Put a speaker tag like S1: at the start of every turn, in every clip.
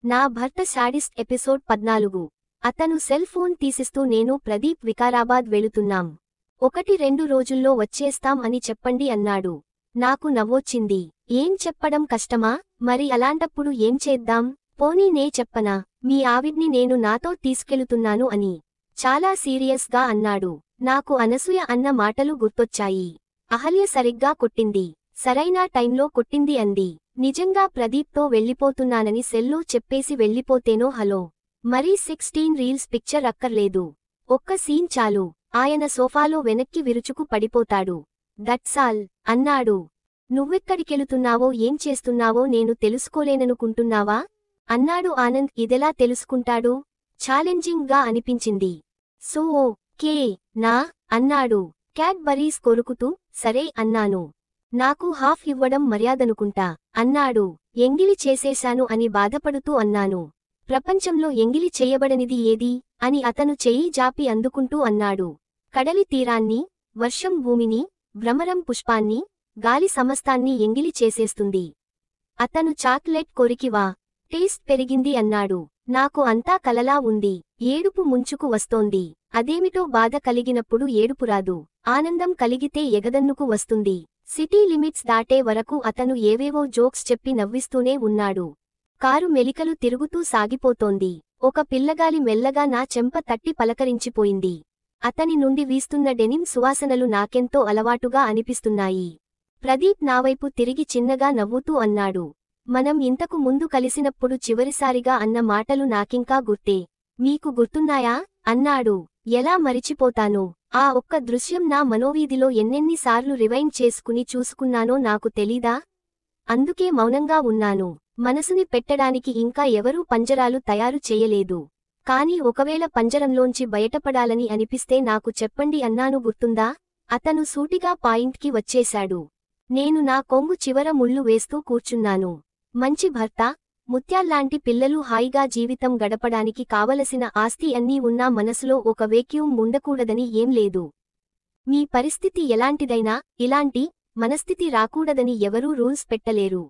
S1: నా భర్త sadist episode 14. అతను సెల్ ఫోన్ తీసిస్తూ నేను ప్రదీప్ వికారాబాద్ వెళుతున్నాం. 1-2 రోజుల్లో వచ్చేస్తాం అని చెప్పండి అన్నాడు. నాకు నవ్వొచ్చింది. ఏం చెప్పడం కష్టమా? మరి అలాంటప్పుడు ఏం చేద్దాం? పోనీ నే చెప్పనా? మీ ఆవిడ్ని నేను నాతో తీసుకెళుతున్నాను అని. చాలా సీరియస్ గా అన్నాడు. నాకు అనసూయ అన్న మాటలు గుర్తొచ్చాయి. అహల్య సరిగ్గా కొట్టింది. సరైన టైంలో కొట్టింది అంది. నిజంగా ప్రదీప్తో వెళ్ళిపోతున్నానని సెల్లో చెప్పేసి వెళ్ళిపోతేనో హలో. మరీ 16 రీల్స్ పిక్చర్ అక్కర్లేదు. ఒక్క సీన్ చాలు. ఆయన సోఫాలో వెనక్కి విరుచుకు పడిపోతాడు. దట్సాల్ అన్నాడు. నువ్వెక్కడికెళుతున్నావో ఏం చేస్తున్నావో నేను తెలుసుకోలేననుకుంటున్నావా? అన్నాడు ఆనంద్. ఇదెలా తెలుసుకుంటాడు? ఛాలెంజింగ్ గా అనిపించింది. సో కే నా అన్నాడు క్యాడ్బరీస్ కొరుకుతూ. సరే అన్నాను. నాకు హాఫ్ ఇవ్వడం మర్యాదనుకుంటా అన్నాడు. ఎంగిలి చేసేశాను అని బాధపడుతూ అన్నాను. ప్రపంచంలో ఎంగిలి చేయబడనిది ఏది అని అతను చెయ్యి జాపి అందుకుంటూ అన్నాడు. కడలి తీరాన్ని, వర్షం భూమిని, భ్రమరం పుష్పాన్ని, గాలి సమస్తాన్ని ఎంగిలి చేసేస్తుంది. అతను చాక్లెట్ కొరికివా? టేస్ట్ పెరిగింది అన్నాడు. నాకు అంతా కలలా ఉంది. ఏడుపు ముంచుకు వస్తోంది. అదేమిటో బాధ కలిగినప్పుడు ఏడుపు రాదు. ఆనందం కలిగితే ఎగదన్నుకు వస్తుంది. సిటీ లిమిట్స్ దాటే వరకు అతను ఏవేవో జోక్స్ చెప్పి నవ్విస్తూనే ఉన్నాడు. కారు మెలికలు తిరుగుతూ సాగిపోతోంది. ఒక పిల్లగాలి మెల్లగా నా చెంప తట్టి పలకరించిపోయింది. అతని నుండి వీస్తున్న డెనిమ్ సువాసనలు నాకెంతో అలవాటుగా అనిపిస్తున్నాయి. ప్రదీప్ నావైపు తిరిగి చిన్నగా నవ్వుతూ అన్నాడు. మనం ఇంతకు ముందు కలిసినప్పుడు చివరిసారిగా అన్న మాటలు నాకింకా గుర్తే. మీకు గుర్తున్నాయా? అన్నాడు. ఎలా మరిచిపోతాను? ఆ ఒక్క దృశ్యం నా మనోవీధిలో ఎన్నెన్నిసార్లు రివైండ్ చేసుకుని చూసుకున్నానో నాకు తెలీదా? అందుకే మౌనంగా ఉన్నాను. మనసుని పెట్టడానికి ఇంకా ఎవరూ పంజరాలు తయారు చేయలేదు. కాని ఒకవేళ పంజరంలోంచి బయటపడాలని అనిపిస్తే నాకు చెప్పండి అన్నాను. గుర్తుందా? అతను సూటిగా పాయింట్కి వచ్చేశాడు. నేను నా కొంగు చివర ముళ్ళు వేస్తూ కూర్చున్నాను. మంచి భర్త, ముత్యాల్లాంటి పిల్లలు, హాయిగా జీవితం గడపడానికి కావలసిన ఆస్తి అన్నీ ఉన్నా మనసులో ఒక వేక్యూమ్ ఉండకూడదని ఏం లేదు. మీ పరిస్థితి ఎలాంటిదైనా ఇలాంటి మనస్థితి రాకూడదని ఎవరూ రూల్స్ పెట్టలేరు.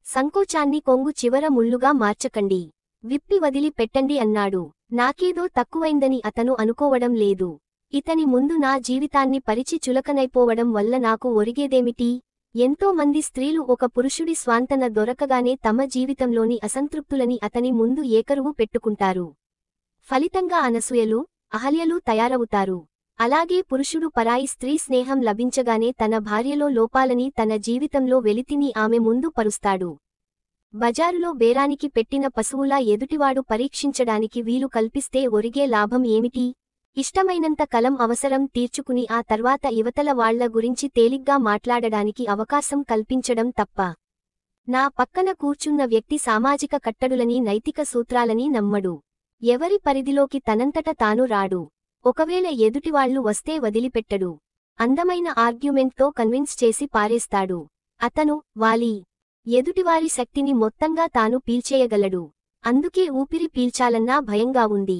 S1: సంకోచాన్ని కొంగు చివర ముళ్ళుగా మార్చకండి. విప్పి వదిలి పెట్టండి అన్నాడు. నాకేదో తక్కువైందని అతను అనుకోవడం లేదు. ఇతని ముందు నా జీవితాన్ని పరిచి చులకనైపోవడం వల్ల నాకు ఒరిగేదేమిటి? ఎంతో మంది స్త్రీలు ఒక పురుషుడి స్వాంతన దొరకగానే తమ జీవితంలోని అసంతృప్తులని అతని ముందు ఏకరువు పెట్టుకుంటారు. ఫలితంగా అనసూయలు, అహల్యలు తయారవుతారు. అలాగే పురుషుడు పరాయి స్త్రీ స్నేహం లభించగానే తన భార్యలో లోపాలని, తన జీవితంలో వెలితిని ఆమె ముందు పరుస్తాడు. బజారులో బేరానికి పెట్టిన పశువులా ఎదుటివాడు పరీక్షించడానికి వీలు కల్పిస్తే ఒరిగే లాభం ఏమిటి? ఇష్టమైనంత కలం అవసరం తీర్చుకుని ఆ తర్వాత ఇవతల వాళ్ల గురించి తేలిగ్గా మాట్లాడడానికి అవకాశం కల్పించడం తప్ప. నా పక్కన కూర్చున్న వ్యక్తి సామాజిక కట్టడులని, నైతిక సూత్రాలని నమ్మడు. ఎవరి పరిధిలోకి తనంతట తాను రాడు. ఒకవేళ ఎదుటివాళ్లు వస్తే వదిలిపెట్టడు. అందమైన ఆర్గ్యుమెంట్తో కన్విన్స్ చేసి పారేస్తాడు. అతను వాలి. ఎదుటివారి శక్తిని మొత్తంగా తాను పీల్చేయగలడు. అందుకే ఊపిరి పీల్చాలన్నా భయంగా ఉంది.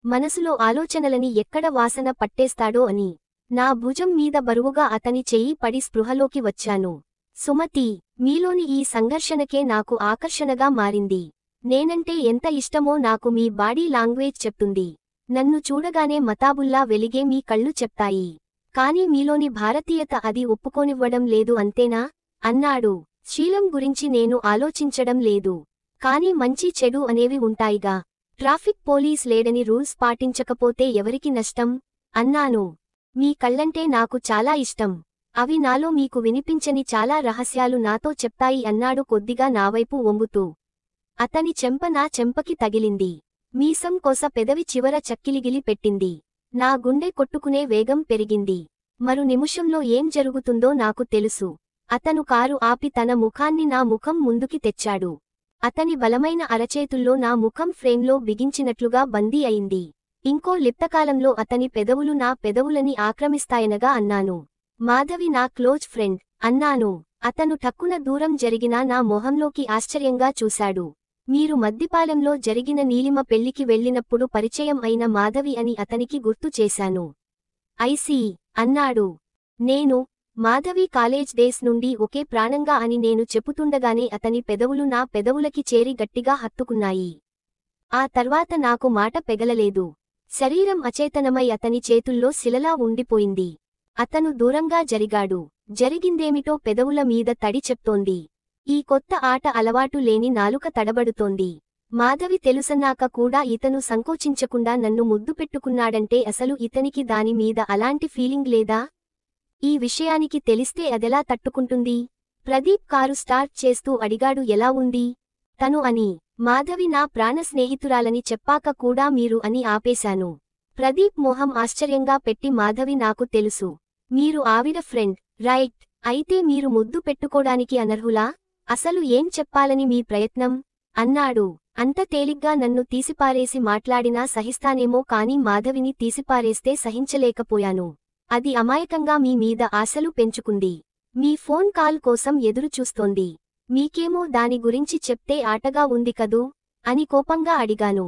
S1: మనసులో ఆలోచనలని ఎక్కడ వాసన పట్టేస్తాడో అని. నా భుజం మీద బరువుగా అతని చెయ్యి పడి స్పృహలోకి వచ్చాను. సుమతి, మీలోని ఈ సంఘర్షణకే నాకు ఆకర్షణగా మారింది. నేనంటే ఎంత ఇష్టమో నాకు మీ బాడీ లాంగ్వేజ్ చెప్తుంది. నన్ను చూడగానే మతాబుల్లా వెలిగే మీ కళ్ళు చెప్తాయి. కాని మీలోని భారతీయత అది ఒప్పుకోనివ్వడం లేదు అంతేనా? అన్నాడు. శీలం గురించి నేను ఆలోచించడం లేదు. కాని మంచి చెడు అనేవి ఉంటాయిగా. ట్రాఫిక్ పోలీస్ లేడని రూల్స్ పాటించకపోతే ఎవరికి నష్టం? అన్నాను. మీ కళ్ళంటే నాకు చాలా ఇష్టం. అవి నాలో మీకు వినిపించని చాలా రహస్యాలు నాతో చెప్తాయి అన్నాడు కొద్దిగా నావైపు వంగుతూ. అతని చెంప నా చెంపకి తగిలింది. మీసం కొస పెదవి చివర చక్కిలిగిలి పెట్టింది. నా గుండె కొట్టుకునే వేగం పెరిగింది. మరు నిమిషంలో ఏం జరుగుతుందో నాకు తెలుసు. అతను కారు ఆపి తన ముఖాన్ని నా ముఖం ముందుకి తెచ్చాడు. అతని బలమైన అరచేతుల్లో నా ముఖం ఫ్రేమ్లో బిగించినట్లుగా బందీ అయింది. ఇంకో లిప్తకాలంలో అతని పెదవులు నా పెదవులని ఆక్రమిస్తాయనగా అన్నాను. మాధవి నా క్లోజ్ ఫ్రెండ్ అన్నాను. అతను ఠక్కున దూరం జరిగినా నా మొహంలోకి ఆశ్చర్యంగా చూశాడు. మీరు మద్దిపాలెంలో జరిగిన నీలిమ పెళ్లికి వెళ్లినప్పుడు పరిచయం అయిన మాధవి అని అతనికి గుర్తు చేశాను. ఐసీ అన్నాడు. నేను మాధవి కాలేజ్ డేస్ నుండి ఒకే ప్రాణంగా అని నేను చెప్పుతుండగానే అతని పెదవులు నా పెదవులకి చేరి గట్టిగా హత్తుకున్నాయి. ఆ తర్వాత నాకు మాట పెగలలేదు. శరీరం అచేతనమై అతని చేతుల్లో శిలలా ఉండిపోయింది. అతను దూరంగా జరిగాడు. జరిగిందేమిటో పెదవుల మీద తడి చెప్తోంది. ఈ కొత్త ఆట అలవాటు లేని నాలుక తడబడుతోంది. మాధవి తెలుసన్నాక కూడా ఇతను సంకోచించకుండా నన్ను ముద్దు పెట్టుకున్నాడంటే అసలు ఇతనికి దాని మీద అలాంటి ఫీలింగ్ లేదా? ఈ విషయానికి తెలిస్తే అదెలా తట్టుకుంటుంది? ప్రదీప్ కారు స్టార్ట్ చేస్తూ అడిగాడు. ఎలా ఉంది తను అని. మాధవి నా ప్రాణ స్నేహితురాలని చెప్పాక కూడా మీరు అని ఆపేశాను. ప్రదీప్ మొహం ఆశ్చర్యంగా పెట్టి మాధవి నాకు తెలుసు. మీరు ఆవిడ ఫ్రెండ్, రైట్? అయితే మీరు ముద్దు పెట్టుకోడానికి అనర్హులా? అసలు ఏం చెప్పాలని మీ ప్రయత్నం? అన్నాడు. అంత తేలిగ్గా నన్ను తీసిపారేసి మాట్లాడినా సహిస్తానేమో కాని మాధవిని తీసిపారేస్తే సహించలేకపోయాను. అది అమాయకంగా మీ మీద ఆశలు పెంచుకుంది. మీ ఫోన్ కాల్ కోసం ఎదురు చూస్తోంది. మీకేమో దాని గురించి చెప్తే ఆటగా ఉంది కదూ అని కోపంగా అడిగాను.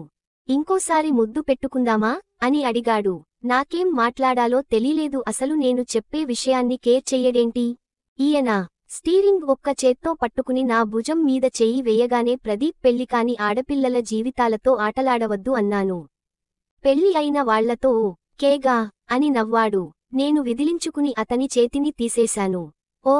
S1: ఇంకోసారి ముద్దు పెట్టుకుందామా అని అడిగాడు. నాకేం మాట్లాడాలో తెలీలేదు. అసలు నేను చెప్పే విషయాన్ని కేర్ చెయ్యడేంటి ఈయన? స్టీరింగ్ ఒక్క చేత్తో పట్టుకుని నా భుజం మీద చెయ్యి వేయగానే ప్రదీప్ పెళ్లికాని ఆడపిల్లల జీవితాలతో ఆటలాడవద్దు అన్నాను. పెళ్లి అయిన వాళ్లతో కేగా అని నవ్వాడు. నేను విదిలించుకుని అతని చేతిని తీసేశాను. ఓ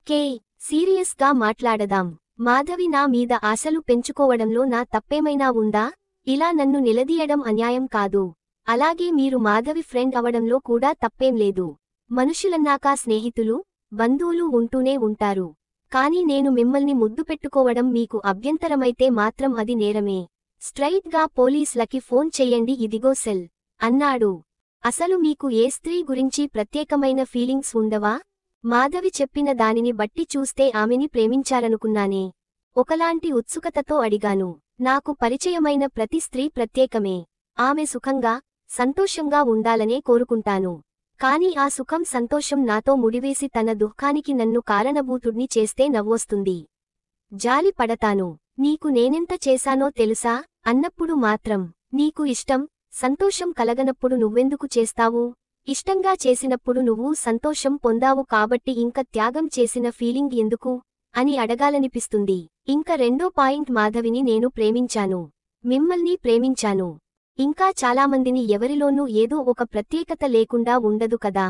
S1: కే, సీరియస్గా మాట్లాడదాం. మాధవి నా మీద ఆశలు పెంచుకోవడంలో నా తప్పేమైనా ఉందా? ఇలా నన్ను నిలదీయడం అన్యాయం కాదు. అలాగే మీరు మాధవి ఫ్రెండ్ అవడంలో కూడా తప్పేం లేదు. మనుషులన్నాక స్నేహితులు, బంధువులు ఉంటూనే ఉంటారు. కాని నేను మిమ్మల్ని ముద్దు పెట్టుకోవడం మీకు అభ్యంతరమైతే మాత్రం అది నేరమే. స్ట్రైట్ గా పోలీసులకి ఫోన్ చెయ్యండి, ఇదిగో సెల్ అన్నాడు. అసలు మీకు ఏ స్త్రీ గురించి ప్రత్యేకమైన ఫీలింగ్స్ ఉండవా? మాధవి చెప్పిన దానిని బట్టి చూస్తే ఆమెని ప్రేమించారనుకున్నానే. ఒకలాంటి ఉత్సుకతతో అడిగాను. నాకు పరిచయమైన ప్రతి స్త్రీ ప్రత్యేకమే. ఆమె సుఖంగా, సంతోషంగా ఉండాలనే కోరుకుంటాను. కాని ఆ సుఖం, సంతోషం నాతో ముడివేసి తన దుఃఖానికి నన్ను కారణభూతుడ్ని చేస్తే నవ్వొస్తుంది. జాలి పడతాను. నీకు నేనెంత చేశానో తెలుసా అన్నప్పుడు మాత్రం. నీకు ఇష్టం, సంతోషం కలగనప్పుడు నువ్వెందుకు చేస్తావు? ఇష్టంగా చేసినప్పుడు నువ్వు సంతోషం పొందావు కాబట్టి ఇంక త్యాగం చేసిన ఫీలింగ్ ఎందుకు అని అడగాలనిపిస్తుంది. ఇంక రెండో పాయింట్, మాధవిని నేను ప్రేమించాను. మిమ్మల్ని ప్రేమించాను. ఇంకా చాలామందిని. ఎవరిలోనూ ఏదో ఒక ప్రత్యేకత లేకుండా ఉండదు కదా.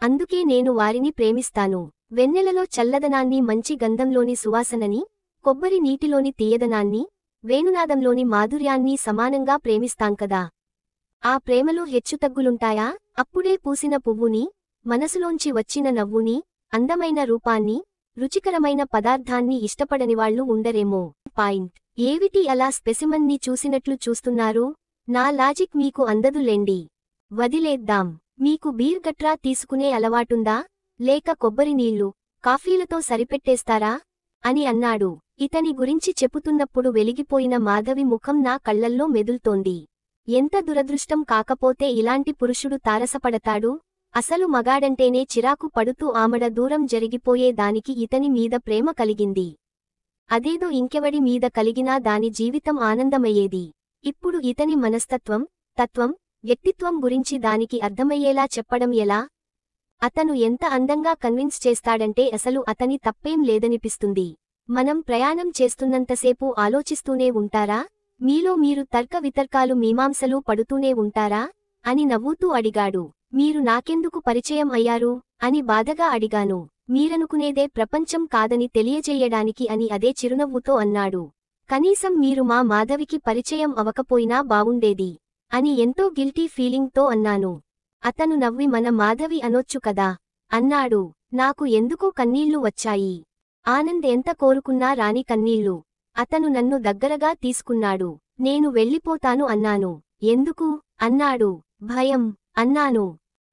S1: అందుకే నేను వారిని ప్రేమిస్తాను. వెన్నెలలో చల్లదనాన్ని, మంచి గంధంలోని సువాసనని, కొబ్బరి నీటిలోని తీయదనాన్ని, వేణునాదంలోని మాధుర్యాన్ని సమానంగా ప్రేమిస్తాంకదా. ఆ ప్రేమలో హెచ్చుతగ్గులుంటాయా? అప్పుడే పూసిన పువ్వుని, మనసులోంచి వచ్చిన నవ్వుని, అందమైన రూపాన్ని, రుచికరమైన పదార్థాన్ని ఇష్టపడనివాళ్లు ఉండరేమో. పాయింట్. ఏవిటి అలా స్పెసిమన్ని చూసినట్లు చూస్తున్నారు? నా లాజిక్ మీకు అందదులేండి. వదిలేద్దాం. మీకు బీర్ గట్రా తీసుకునే అలవాటుందా? లేక కొబ్బరి నీళ్లు, కాఫీలతో సరిపెట్టేస్తారా అని అన్నాడు. ఇతని గురించి చెప్పుతున్నప్పుడు వెలిగిపోయిన మాధవి ముఖం నా కళ్లల్లో మెదుల్తోంది. ఎంత దురదృష్టం కాకపోతే ఇలాంటి పురుషుడు తారసపడతాడు? అసలు మగాడంటేనే చిరాకు పడుతూ ఆమడ దూరం జరిగిపోయే దానికి ఇతని మీద ప్రేమ కలిగింది. అదేదో ఇంకెవడి మీద కలిగినా దాని జీవితం ఆనందమయ్యేది. ఇప్పుడు ఇతని మనస్తత్వం, తత్వం, వ్యక్తిత్వం గురించి దానికి అర్థమయ్యేలా చెప్పడం ఎలా? అతను ఎంత అందంగా కన్విన్స్ చేస్తాడంటే అసలు అతని తప్పేం లేదనిపిస్తుంది. మనం ప్రయాణం చేస్తున్నంతసేపు ఆలోచిస్తూనే ఉంటారా? మీలో మీరు తర్క వితర్కాలు, మీమాంసలు పడుతూనే ఉంటారా అని నవ్వుతూ అడిగాడు. మీరు నాకెందుకు పరిచయం అయ్యారు అని బాధగా అడిగాను. మీరనుకునేదే ప్రపంచం కాదని తెలియజేయడానికి అని అదే చిరునవ్వుతో అన్నాడు. కనీసం మీరు మా మాధవికి పరిచయం అవకపోయినా బావుండేది అని ఎంతో గిల్టీ ఫీలింగ్తో అన్నాను. అతను నవ్వి మన మాధవి అనొచ్చు కదా అన్నాడు. నాకు ఎందుకో కన్నీళ్లు వచ్చాయి. ఆనంద్ ఎంత కోరుకున్నా రాని కన్నీళ్లు. అతను నన్ను దగ్గరగా తీసుకున్నాడు. నేను వెళ్ళిపోతాను అన్నాను. ఎందుకు అన్నాడు. భయం అన్నాను.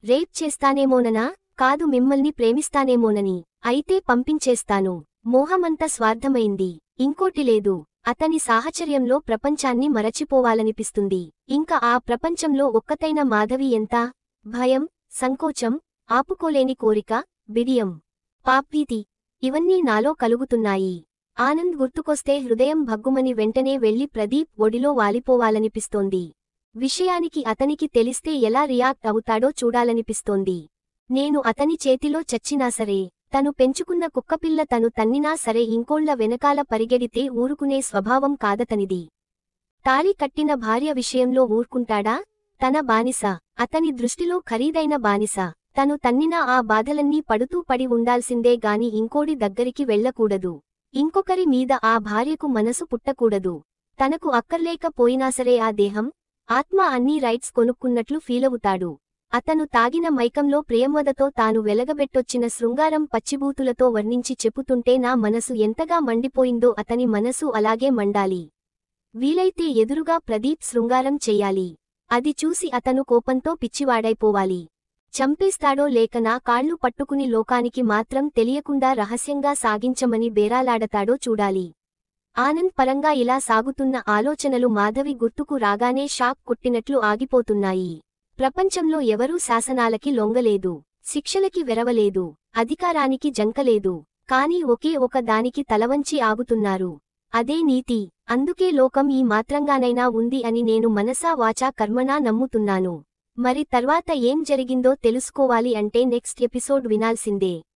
S1: రేప్ చేస్తానేమోననా? కాదు, మిమ్మల్ని ప్రేమిస్తానేమోనని. అయితే పంపించేస్తాను. మోహమంత స్వార్థమైంది. ఇంకోటి లేదు. అతని సాహచర్యంలో ప్రపంచాన్ని మరచిపోవాలనిపిస్తుంది. ఇంకా ఆ ప్రపంచంలో ఒక్కతైన మాధవి ఎంత? భయం, సంకోచం, ఆపుకోలేని కోరిక, బిడియం, పాప్వీతి ఇవన్నీ నాలో కలుగుతున్నాయి. ఆనంద్ గుర్తుకొస్తే హృదయం భగ్గుమని వెంటనే వెళ్లి ప్రదీప్ ఒడిలో వాలిపోవాలనిపిస్తోంది. విషయానికి అతనికి తెలిస్తే ఎలా రియాక్ట్ అవుతాడో చూడాలనిపిస్తోంది. నేను అతని చేతిలో చచ్చినా సరే, తను పెంచుకున్న కుక్కపిల్ల తను తన్నినా సరే ఇంకోళ్ల వెనకాల పరిగెడితే ఊరుకునే స్వభావం కాదతనిది. తాళి కట్టిన భార్య విషయంలో ఊరుకుంటాడా? తన బానిస, అతని దృష్టిలో ఖరీదైన బానిస. తను తన్నిన ఆ బాధలన్నీ పడుతూ పడి ఉండాల్సిందే గాని ఇంకోడి దగ్గరికి వెళ్ళకూడదు. ఇంకొకరి మీద ఆ భార్యకు మనసు పుట్టకూడదు. తనకు అక్కర్లేకపోయినాసరే ఆ దేహం, ఆత్మ అన్నీ రైట్స్ కొనుక్కున్నట్లు ఫీలవుతాడు. అతను తాగిన మైకంలో ప్రియంవదతో తాను వెలగబెట్టొచ్చిన శృంగారం పచ్చిబూతులతో వర్ణించి చెప్పుతుంటే నా మనసు ఎంతగా మండిపోయిందో అతని మనసు అలాగే మండాలి. వీలైతే ఎదురుగా ప్రదీప్ శృంగారం చెయ్యాలి. అది చూసి అతను కోపంతో పిచ్చివాడైపోవాలి. చంపేస్తాడో లేక నా కాళ్ళు పట్టుకుని లోకానికి మాత్రం తెలియకుండా రహస్యంగా సాగించమని బేరాలాడతాడో చూడాలి. ఆనంద్ పరంగా ఇలా సాగుతున్న ఆలోచనలు మాధవి గుర్తుకు రాగానే షాక్ కొట్టినట్లు ఆగిపోతున్నాయి. ప్రపంచంలో ఎవరూ శాసనాలకి లొంగలేదు, శిక్షలకి వెరవలేదు, అధికారానికి జంకలేదు. కాని ఒకే ఒక దానికి తలవంచి ఆగుతున్నారు. అదే నీతి. అందుకే లోకం ఈ మాత్రంగానైనా ఉంది అని నేను మనసా వాచా కర్మణా నమ్ముతున్నాను. మరి తర్వాత ఏం జరిగిందో తెలుసుకోవాలి అంటే నెక్స్ట్ ఎపిసోడ్ వినాల్సిందే.